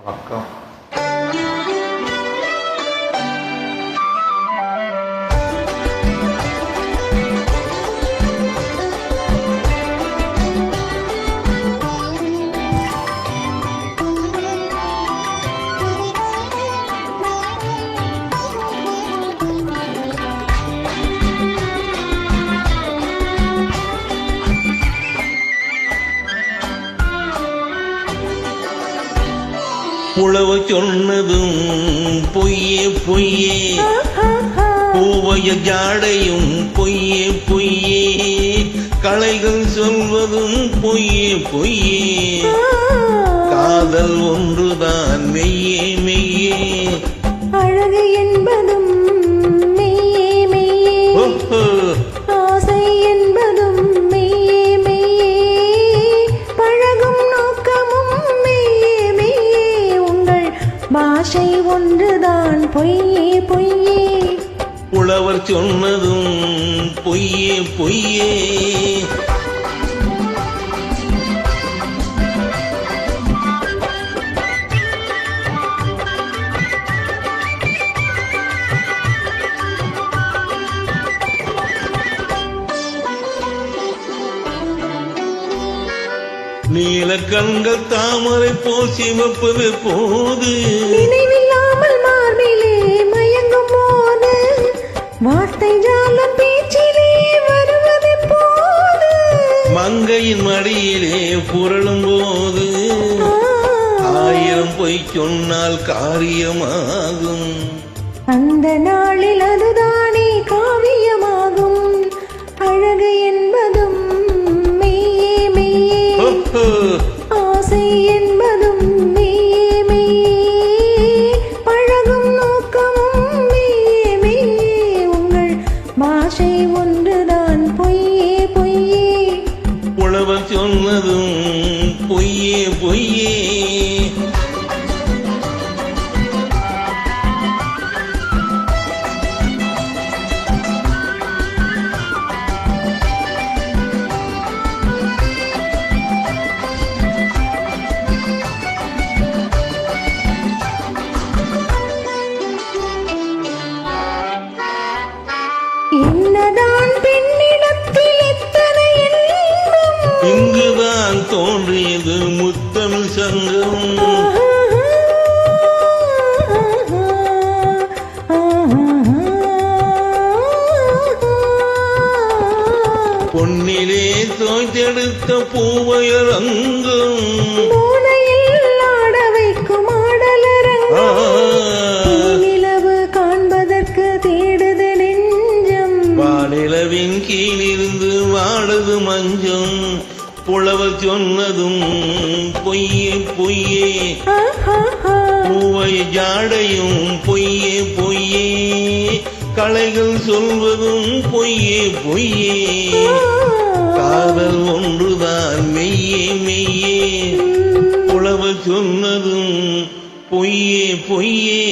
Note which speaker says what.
Speaker 1: வணக்கம்.
Speaker 2: புலவ சொன்னதும் பொய்யே பொய்யே, பூவைய ஜாடையும் பொய்யே பொய்யே, கலைகள் சொல்வதும் பொய்யே பொய்யே, காதல் ஒன்றுதான் மெய்யே மெய்யே,
Speaker 3: அழகு என்பதும் மெய்யே மெய்யே, ஆசை என்பதும் மெய்யே மெய்யே, பழகும் நோக்கமும் மெய்யே மெய்யே, உங்கள் பாஷை ஒன்றுதான் பொய்யே பொய்யே.
Speaker 2: புலவர் சொன்னதும் பொய்யே பொய்யே, நீல கண்கள் தாமரை போல் சிவப்பது போது,
Speaker 3: நினைவில்லாமல் மார்பிலே மயங்கும் போது, வார்த்தை ஜாலம் பேச்சிலே வருவது போது,
Speaker 2: மங்கையின் மடியிலே புரளும் போது, ஆயிரம் பொய் சொன்னால் காரியமாகும்,
Speaker 3: அந்த நாளில் அதுதானே காவியமாகும். அழகு என்பதும் மெய்யே மெய்யே, ஆசை என்பதும் மெய்யே மெய்யே, பழகும் நோக்கமும் மெய்யே மெய்யே, உங்கள் பாஷை ஒன்றுதான் பொய்யே பொய்யே.
Speaker 2: புலவர் சொன்னதும் பொய்யே பொய்யே,
Speaker 3: என்னதான் பெண்ணிடத்தில் எத்தனை இன்பம்,
Speaker 2: இங்குதான் தோன்றியது முத்தமிழ் சங்கம், பொன்னிலே தோய்த்தெடுத்த பூவையர் அங்கம்,
Speaker 3: மூலையில் ஆட வைக்கும் ஆடலரங்கம், நிலவு காண்பதற்கு தேடுது நெஞ்சம்,
Speaker 2: வானிலவின் கீழிருந்து வாடுது மஞ்சம், புலவர் சொன்னதும் பொய்யே பொய்யே, பூவை ஜாடையும் பொய்யே பொய்யே, கலைகள் சொல்வதும் பொய்யே பொய்யே, காதல் ஒன்றுதான் மெய்யே மெய்யே, புலவர் சொன்னதும் பொய்யே பொய்யே.